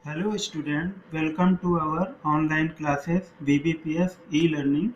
Hello student, welcome to our online classes BBPS e-learning.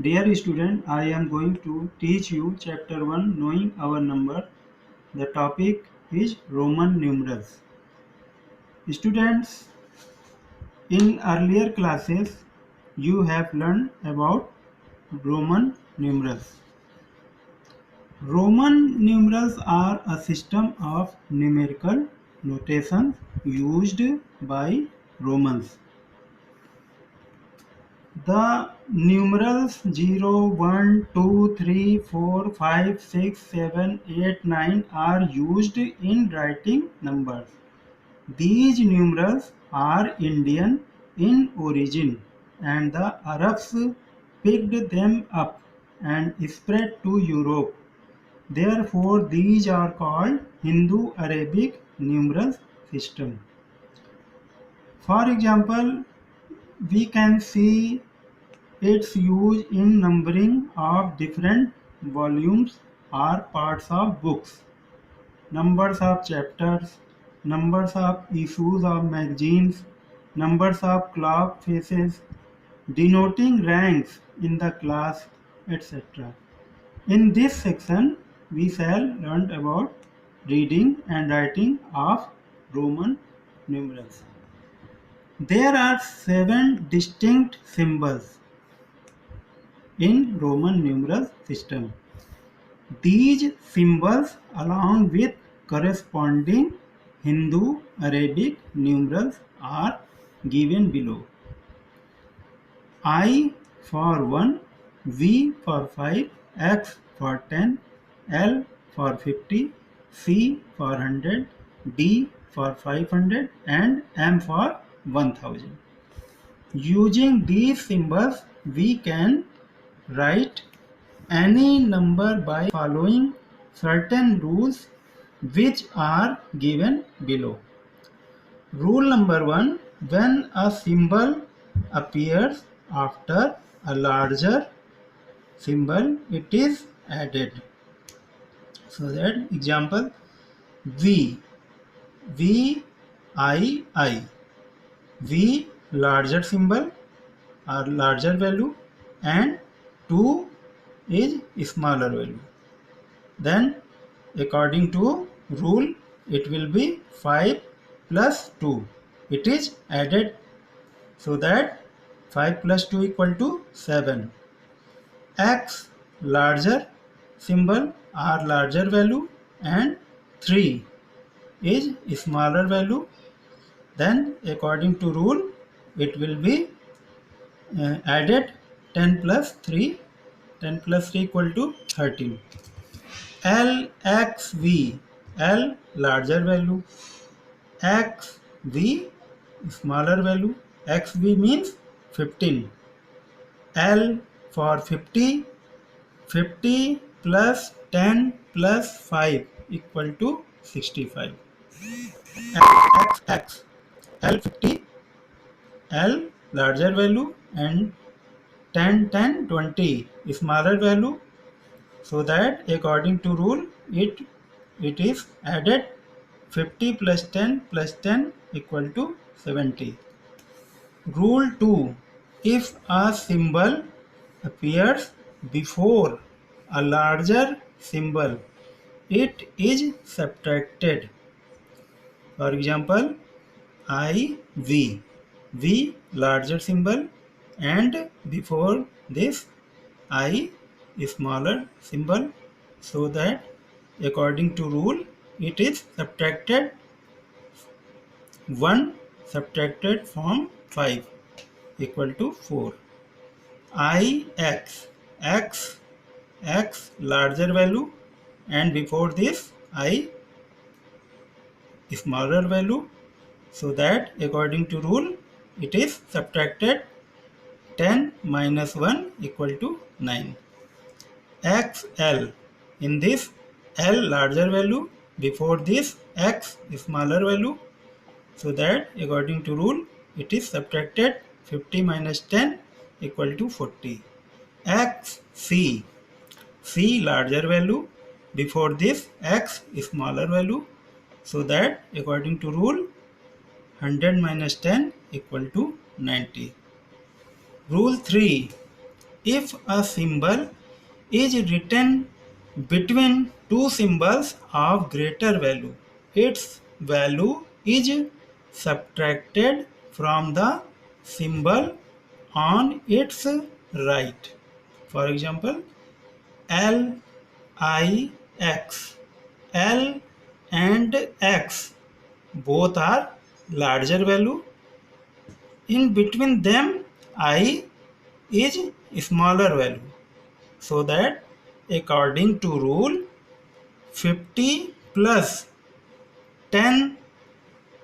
Dear student, I am going to teach you chapter 1 knowing our number. The topic is Roman numerals. Students, in earlier classes you have learned about Roman numerals. Roman numerals are a system of numerical notation used by Romans. The numerals 0, 1, 2, 3, 4, 5, 6, 7, 8, 9 are used in writing numbers. These numerals are Indian in origin and the Arabs picked them up and spread to Europe. Therefore, these are called Hindu-Arabic numeral system. For example, we can see its use in numbering of different volumes or parts of books, numbers of chapters, numbers of issues of magazines, numbers of clock faces, denoting ranks in the class, etc. In this section, we shall learn about reading and writing of Roman numerals. There are 7 distinct symbols in Roman numeral system. These symbols along with corresponding Hindu-Arabic numerals are given below. I for 1, V for 5, X for 10, L for 50, C for 100, D for 500 and M for 1000. Using these symbols, we can write any number by following certain rules which are given below. Rule number 1, when a symbol appears after a larger symbol, it is added. So that example V, V, I, V larger symbol or larger value and 2 is smaller value. Then according to rule it will be 5 plus 2. It is added so that 5 plus 2 equal to 7. X larger symbol or larger value and 3 is smaller value. Then according to rule it will be added 10 plus 3. 10 plus 3 equal to 13. LXV, L larger value, XV smaller value, XV means 15. L for 50, 50 plus 10 plus 5 equal to 65. XX, L50, L larger value and 10, 10, 20 smaller value, so that according to rule it is added 50 plus 10 plus 10 equal to 70. Rule 2, if a symbol appears before a larger symbol, it is subtracted. For example, IV, V larger symbol and before this I smaller symbol, so that according to rule it is subtracted. 1 subtracted from 5 equal to 4. X, X larger value and before this I smaller value, so that according to rule it is subtracted. 10 minus 1 equal to 9. XL, in this L larger value, before this X smaller value, so that according to rule it is subtracted. 50 minus 10 equal to 40. XC, C larger value, before this X smaller value, so that according to rule 100 minus 10 equal to 90. Rule 3. If a symbol is written between two symbols of greater value, its value is subtracted from the symbol on its right. For example, L, I, X. L and X both are larger value. In between them, I is smaller value. So that according to rule, 50 plus 10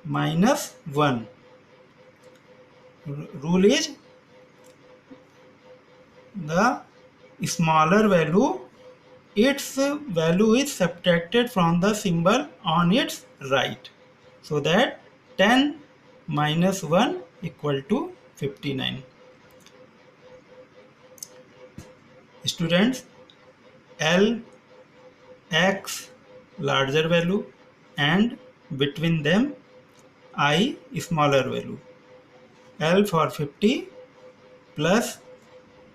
minus 1. Rule is the smaller value, its value is subtracted from the symbol on its right. So that 10 minus 1 equal to 59. Students, L, X larger value and between them I smaller value. L for 50 plus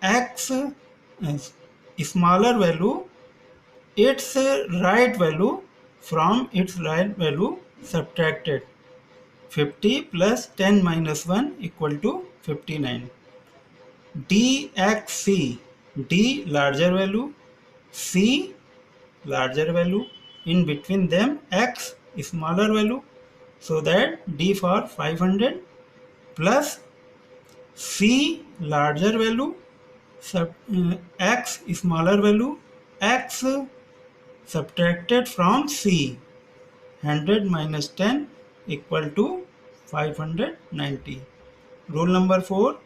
X smaller value, its right value from its right value subtracted. 50 plus 10 minus 1 equal to 59. DXC, D larger value, C larger value, in between them X smaller value, so that D for 500 plus C larger value, X smaller value, X subtracted from C, 100 minus 10 equal to 590. Rule number 4.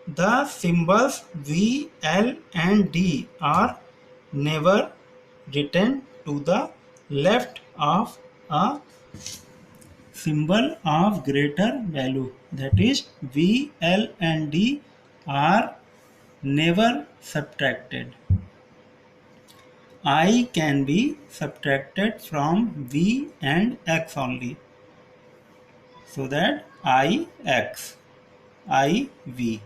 The symbols V, L and D are never written to the left of a symbol of greater value. That is, V, L and D are never subtracted. I can be subtracted from V and X only. So that I, X, I, V.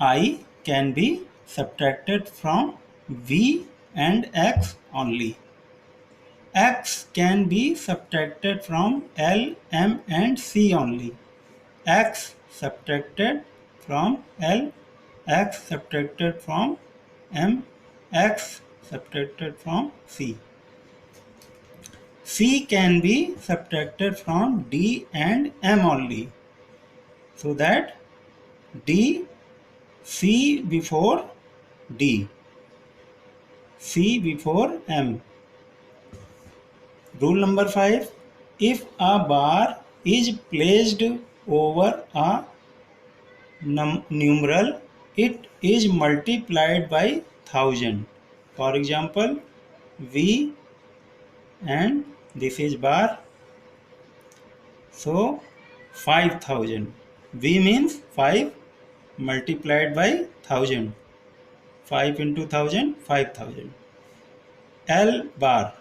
I can be subtracted from V and X only. X can be subtracted from L, M and C only. X subtracted from L, X subtracted from M, X subtracted from C. C can be subtracted from D and M only. So that D, C before D, C before M. Rule number 5. If a bar is placed over a numeral, it is multiplied by 1000. For example, V and this is bar. So 5000. V means 5 multiplied by 1000. 5 into 1000, 5000. L bar.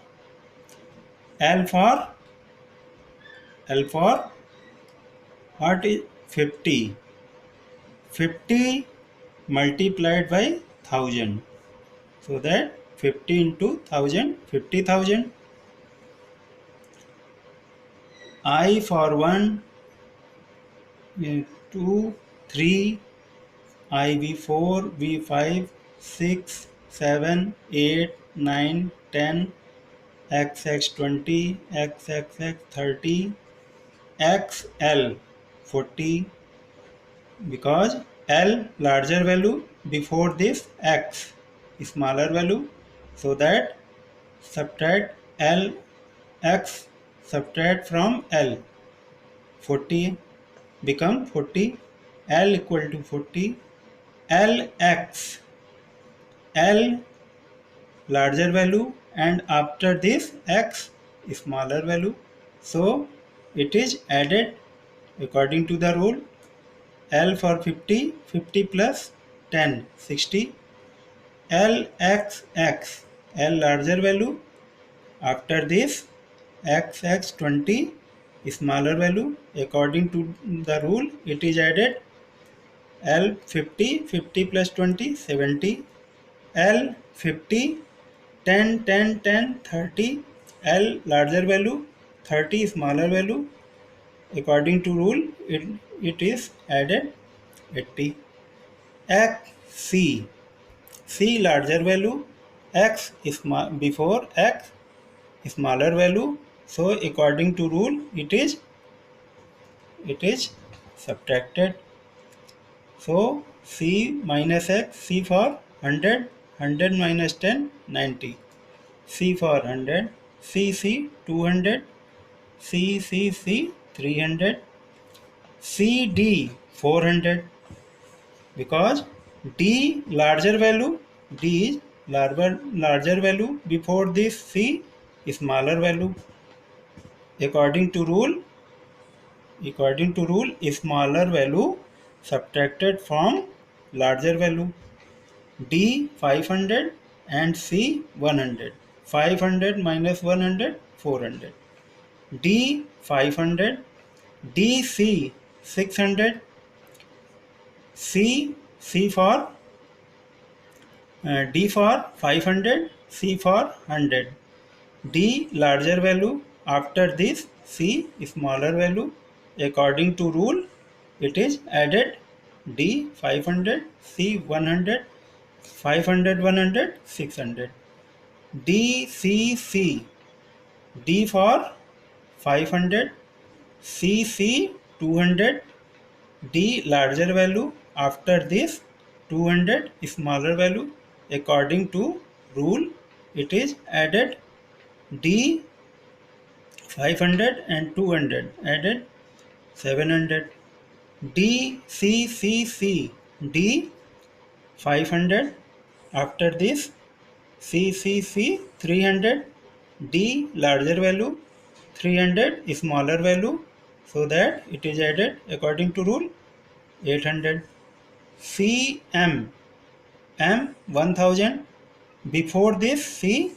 L for what is 50? 50 multiplied by 1000. So that 50 into 1000, 50,000. I for 1, 2, 3, I V4, V5, 6, 7, 8, 9, 10, XX20, XXX30, XL 40, because L larger value before this X smaller value, so that subtract L, X subtract from L, 40 become 40, L equal to 40, LX, L larger value and after this X smaller value, so it is added according to the rule. L for 50, 50 plus 10, 60, LXX, L larger value, after this XX 20, smaller value. According to the rule, it is added L 50, 50 plus 20, 70. L 50, 10, 10, 10, 30. L larger value, 30 smaller value. According to rule, it is added 80. X C. C larger value, X is before X smaller value. So according to rule, it is subtracted. So C minus X, C for 100, 100 minus 10, 90. C for 100, C 200, C 300, CD 400, because D larger value, D is larger value, before this C smaller value. According to rule, smaller value subtracted from larger value. D 500 and C 100. 500 minus 100, 400. D 500, DC 600, C for D for 500, C for 100. D larger value, after this C smaller value. According to rule, it is added D 500, C 100, 500 100, 600. DCC, D for 500, CC 200, D larger value, after this 200 smaller value. According to rule, it is added D 500 and 200, added 700. DCCC, D 500, after this CCC 300, D larger value, 300 smaller value, so that it is added according to rule 800. CM, M 1000, before this C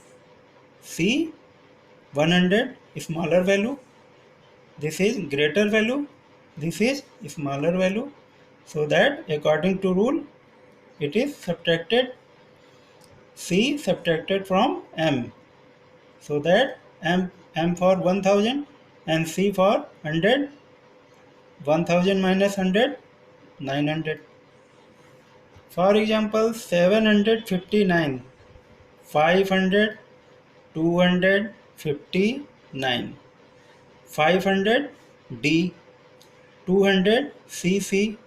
100 smaller value, this is greater value, this is smaller value, so that according to rule it is subtracted, C subtracted from M, so that M for 1000 and C for 100, 1000 minus 100, 900. For example, 759, 500, 259, 500 D, 200 CC,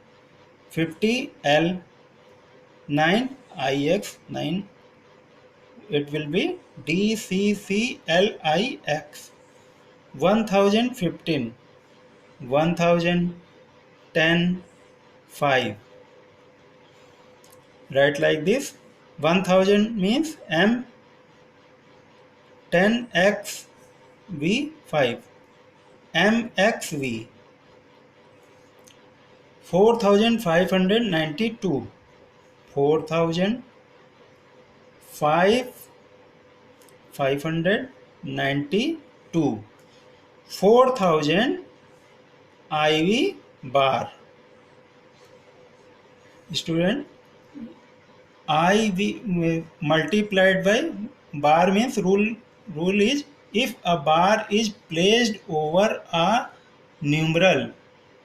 50 L, 9 IX, 9. It will be DCCLIX. 1015, 1000, 10, 5. Write like this. 1000 means M, 10x V 5, MXV. 4592, 4592, 4000 IV bar. Student, IV multiplied by bar means rule is, if a bar is placed over a numeral,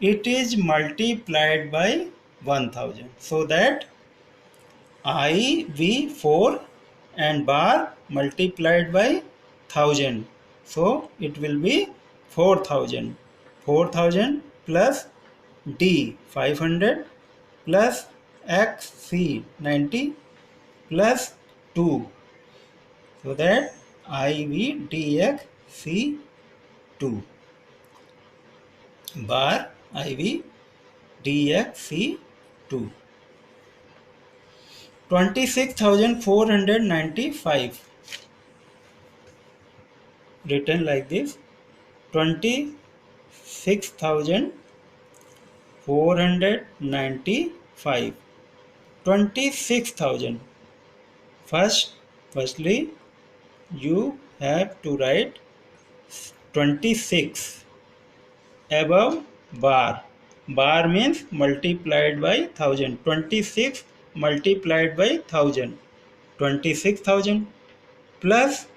it is multiplied by 1000, so that IV4 and bar multiplied by 1000, so it will be 4000. 4000 plus D 500 plus XC 90 plus 2, so that IVDXC2 bar IVDXC2. 26,495, written like this. 26,495. 26,000. Firstly, you have to write 26. above bar. Bar means multiplied by 1000. 26 multiplied by 1000. 26,000 plus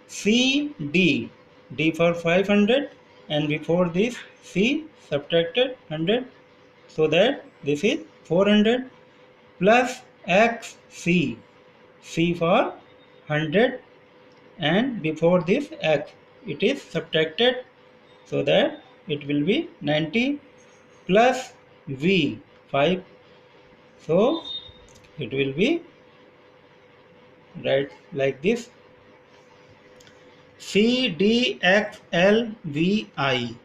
CD. D for 500 and before this C subtracted 100. So that this is 400 plus XC. C for 100 and before this X it is subtracted, so that it will be 90 plus V 5. So it will be right like this. CDXLVI.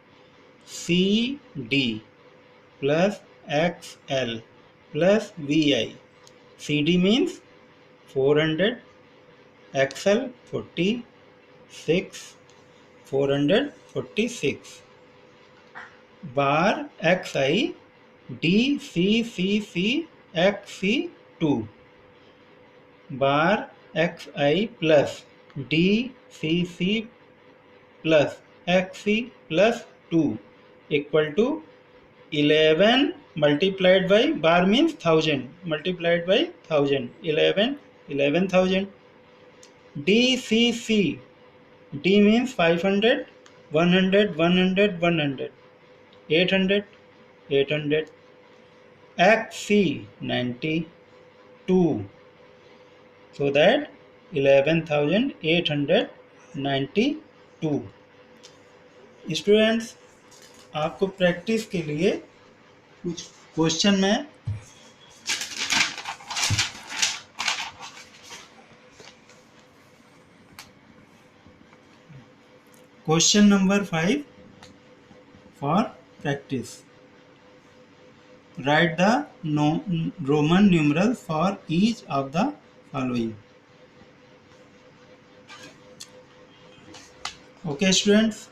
CD plus XL plus VI. CD means 400, XL 46, 446. Bar XI DCCC XC2. Bar XI plus DCC plus XC plus 2 equal to 11 multiplied by bar means 1000 multiplied by 1000, 11,000. DCC. D means 500, 100, 100, 100, 800, 800. XC 92. So that 11,892. Students, आपको practice के लिए कुछ question में question number 5 for practice. Write the Roman numerals for each of the following. Okay students,